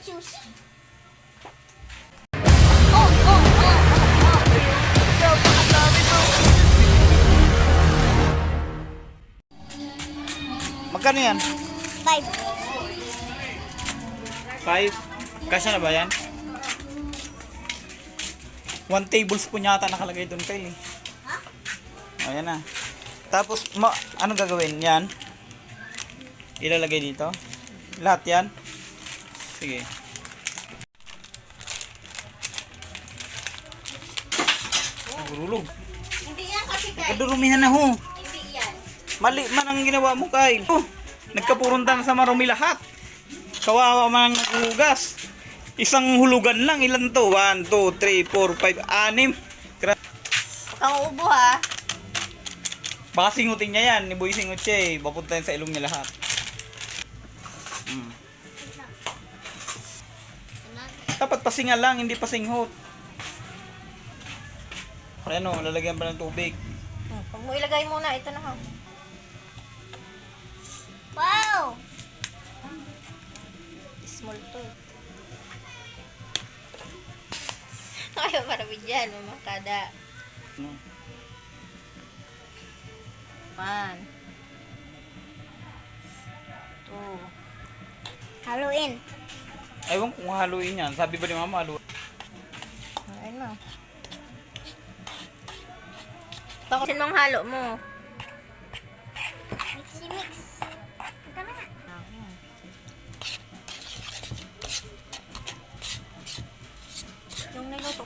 sushi. Magkano yan? 5. 5? Kasya na ba yan? 1 tablespoon yata nakalagay doon, Kyle. Ha? Ayan na. Tapos, anong gagawin? Yan. Ilalagay dito. Lahat yan. Sige. Nagurulog. Hindi yan kasi Kyle. Kadurumihan na ho. Hindi yan. Mali man ang ginawa mo, Kyle. Oh, nagkapuruntan sa marumi lahat. Kawawa man ang hugas. Isang hulugan lang. Ilan to? 1, 2, 3, 4, 5, 6. Huwag kang uubo ha. Baka singutin niya yan. Ni Boy singut siya eh. Papuntahin sa ilong niya lahat. Dapat pasinga lang, hindi pasinghot. Ayan o, lalagyan pa ng tubig. Pag mo ilagay muna, ito na ha. Wow! Small to. Ayaw marami dyan, mamakada. Ano? 1, 2. Haluin. Ewan kung haluin yan. Sabi ba ni Mama haluin? Ayun na. Takusin mong halo mo. Mix. Ika na nga. Yung niluto.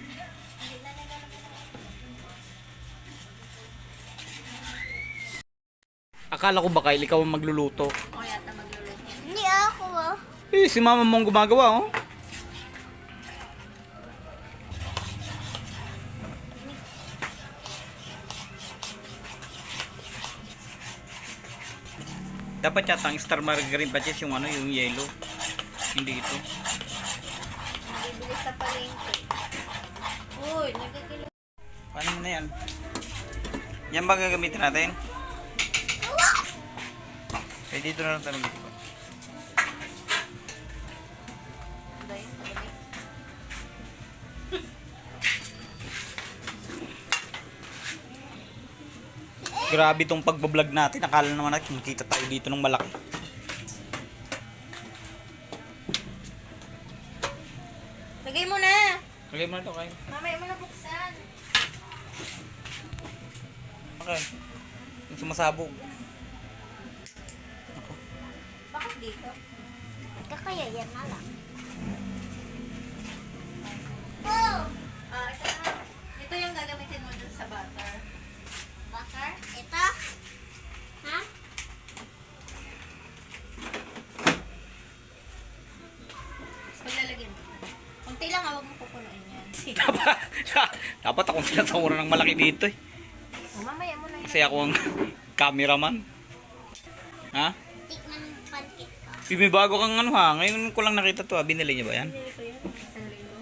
Akala ko ba Kyle, ikaw ang magluluto? O yata magluluto. Hindi ako ah. Eh, si Mama mong gumagawa oh. Dapat yata ang star margarine patches yung yung yellow. Hindi ito. Bibili sa palengke. Uy, nagagalo. Paano mo na yan? Yan ba gagamitin natin? Eh, dito na lang tayo dito. Grabe tong pagbablog natin. Akala naman natin makita tayo dito ng malaki. Lagay mo na. Lagay mo na ito kayo. Mamaya mo na buksan. Okay. Yung sumasabog. Ako. Bakit dito? Kaya yan na lang. Oh! Ito na. Ito yung gagamitin mo dun sa butter. Butter? Ito? Ha? Paglalagyan mo. Kunti lang, huwag mo pupunuin yan. Dapat akong sinasawara ng malaki dito eh. Mamaya mo na yun. Kasi ako ang cameraman. Ha? Tikman ng pancake ka. May bago kang ha. Ngayon ko lang nakita to ha. Binili niya ba yan? Pinili ko yan. Isang lilo.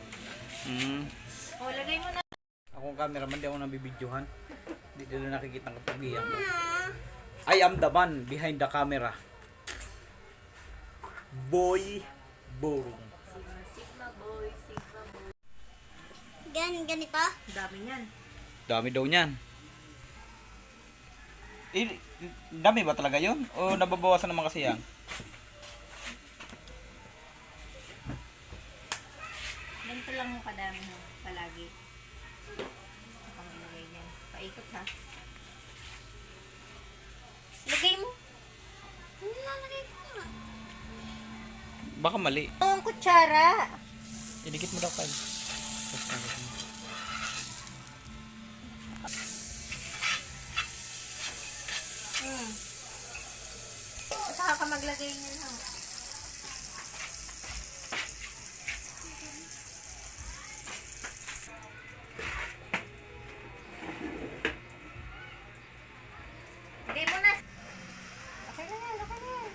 O, lagay mo na. Ako ang cameraman, di ako nabibidyohan. Hindi nila nakikita ang kapagihan ko. I am the man behind the camera. Boy Borong. Sigma boy, Sigma boy. Ganito? Dami niyan. Dami daw niyan. Eh, dami ba talaga yun? O nababawasan naman kasi yan? Ganito lang yung kadami mo palagi. Pang ilagay niyan. Paikot ha. Lagay mo. Ano lalagay ko nga? Baka mali. Ang kutsara. Idikit mo daw kayo. Saka ka maglagay niyan ha. Lagay mo na. Okay na yan, okay na yan.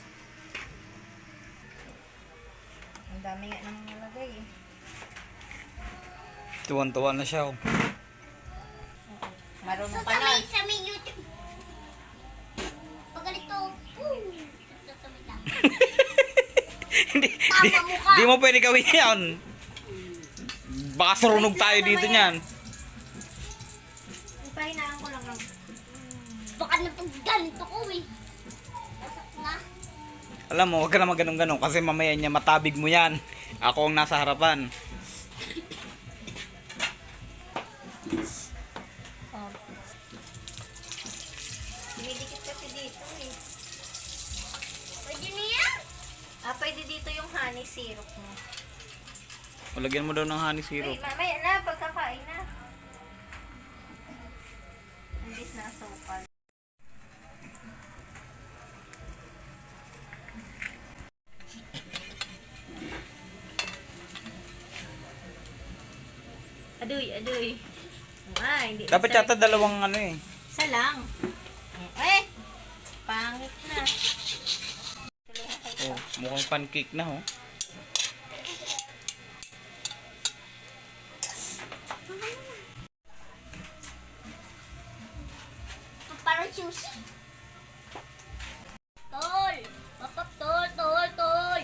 Ang dami nga nang nalagay eh. Tuwan-tuwa na siya oh. Marunong ka na. Sa may YouTube. Pag ganito, boom! Hindi. Di, di mo pwede gawin yan. Baka surunog tayo dito niyan. Ipahinaan ko lang ng... Baka na pag ganito ko eh. Basak na. Alam mo, huwag ka naman ganun-ganun kasi mamaya niya matabig mo yan. Ako ang nasa harapan. Oh. Dumidikit kasi dito eh. Pwede na yan. Pwede dito yung honey syrup mo. Lagyan mo daw ng honey syrup. Wait, mamaya na, pagkakain na. Imbis na asukal. Aduy, aduy. Hindi. Dapat isa- yata dalawang ano eh. Isa lang. Pangit na. Oh, mukhang pancake na oh. Parang sushi. Tol. Papap, tol, tol, tol.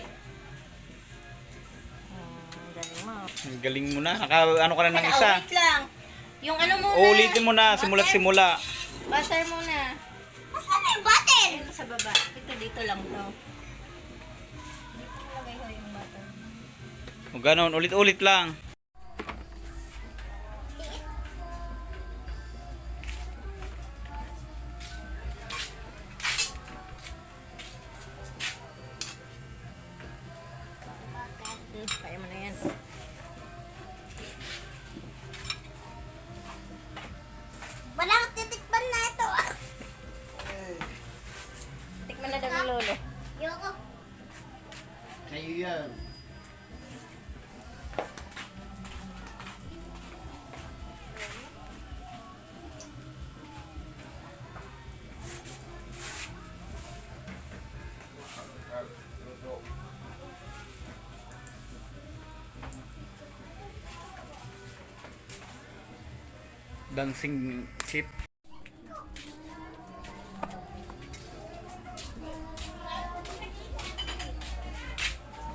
Galing mo. Ang galing mo na. Ano ka na ng isa. Wait lang. Yung ano muna. Ulitin mo na, simula't simula. Butter muna. Nasaan na yung butter? Ito sa baba. Ito dito lang to. Dito lagay ko yung butter. O ganon, ulit-ulit lang. Kaya mo na yan. Walang titikpan na ito. Tikman na daw ni Lolo. Yoko. Kayo yan. Dancing chip.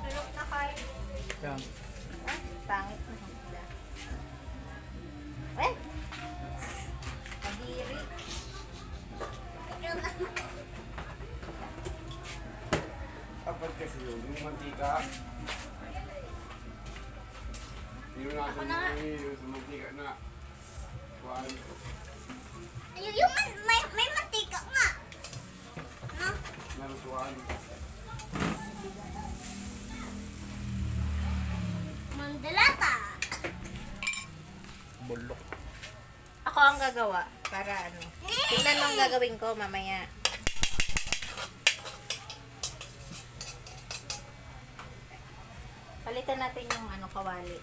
Tulog na kayo. Yan. Pangit na hangga. Kadiri. Dapat kasi yun, yung mantika. Yung Ako natin na nga. yung sa mantika na. Kuhaan. Yung may mantika nga. No? Nalutuan. Mandalata. Bulok. Ako ang gagawa. Para ano. Tingnan mo ang gagawin ko mamaya. Palitan natin yung ano kawali.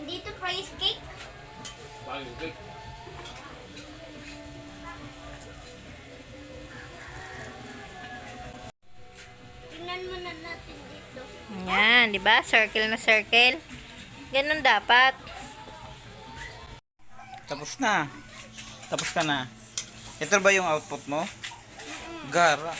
Dito price cake. Bagay cake. Tingnan muna natin dito. Yan, di ba? Circle na circle. Ganun dapat. Tapos na. Tapos ka na. Ito ba yung output mo? Gara.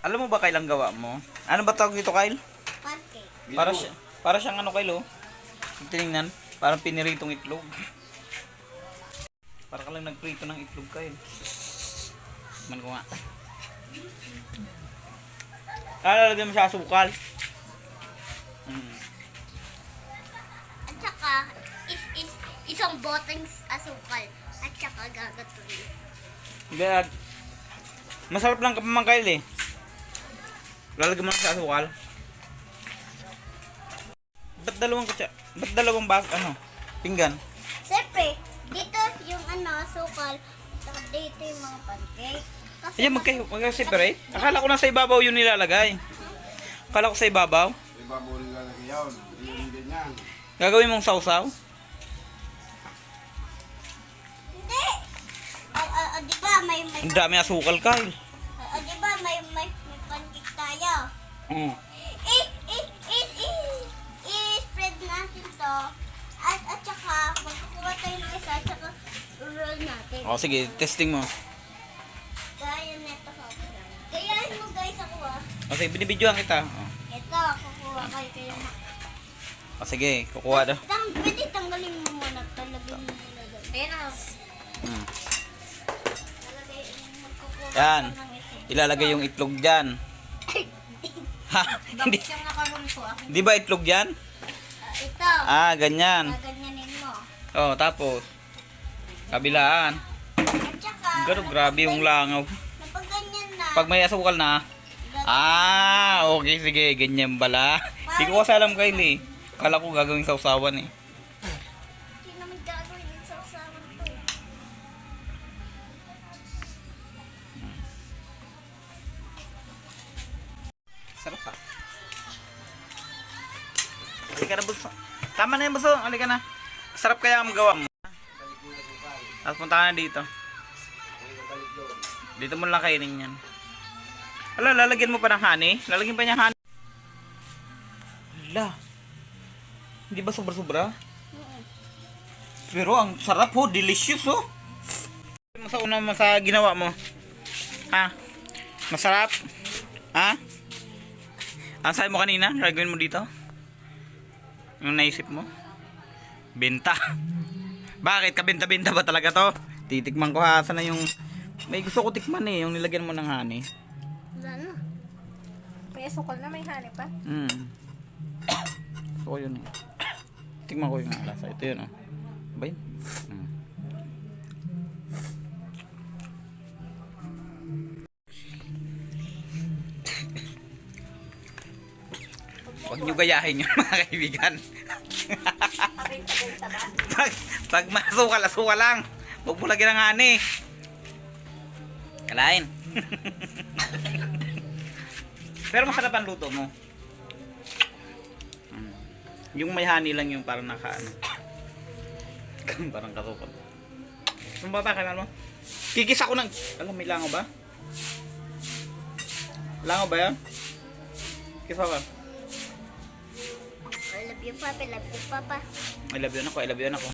Alam mo ba kailang gawa mo? Ano ba tawag dito, Kyle? Pancake. Para siyang ano, Kyle, oh. Tinignan, parang piniritong itlog. Para ka lang nagprito ng itlog, Kyle. Man ko nga. Lalagyan mo siya asukal. At saka, isang boteng asukal. At saka gagatuloy. Gag. Masarap lang kapamang, Kyle, eh. Lalagyan mo na sa asukal. Ba't dalawang pinggan? Siyempre, dito yung asukal. Saka dito yung mga pancake. Kasi Ayan, magka-separate. Akala ko nasa ibabaw yun nilalagay. Akala ko sa ibabaw. Ibabaw rin lalagay yun. Yung ganyan. Gagawin mong sausaw. Hindi! may Ang dami asukal, Kyle. di ba may pancake tayo? Mm. I-spread natin to. At saka, magkukuha tayo ng isa, at saka roll natin. O, sige, testing mo. Gaya neto ko. Gayahin mo guys ako ah. O, sige, binibidyoan kita. O, Ito, kukuha kayo. o sige, kukuha daw. Pwede tanggalin mo muna. Talagay mo muna doon. Ayan na. Mm. Talagay mo. Magkukuha Yan. ka ng isa. Ilalagay yung itlog dyan. Ha? Hindi. Bakit yung nakarol ko? Di ba itlog dyan? Ito. Ah, ganyan. Gaganyanin mo. O, tapos. Kabilaan. At saka, Pero grabe yung langaw. kapag ganyan na, Pag may asukal na. Ah, okay, sige. Ganyan pala. Hindi ko kasi alam, Kyle eh. Kala ko gagawin sa usawan eh. hindi naman gagawin yung sausawan to. Sarap pa. Halika na, buso. Tama na yung buso. Halika na. Sarap kaya ang gawa mo. Tapos punta ka na dito. Dito mo lang kainin yan. Ala, lalagyan mo pa ng honey? Lalagyan pa niya honey? Ala. Hindi ba sobra-sobra? Pero ang sarap ho. Delicious ho. Sa una mo sa ginawa mo. Ha? Masarap? Ha? Ang sabi mo kanina, gagawin mo dito? Yung naisip mo? Benta. Bakit? Kabenta-benta ba talaga to? Titikman ko ha. Sana yung... May gusto ko tikman eh. Yung nilagyan mo ng honey. Wala na. May asukal na, may honey pa. Gusto ko yun eh. Tikman ko yung lasa. Ito yun oh. Ba yun? Huwag nyo gayahin yung mga kaibigan. Kabenta-benta ba? pag masukal, asukal lang. Huwag mo lagyan ng honey. Kalain. Pero masarap ang luto mo. Yung may honey lang yung parang nakaano. Parang kasukal. Ano ba ba? Kailan mo? Kikis ako ng... Alam, may langaw ba? Langaw ba yan? Kisa ka? I love you, Papa. I love you, Papa. I love you ako.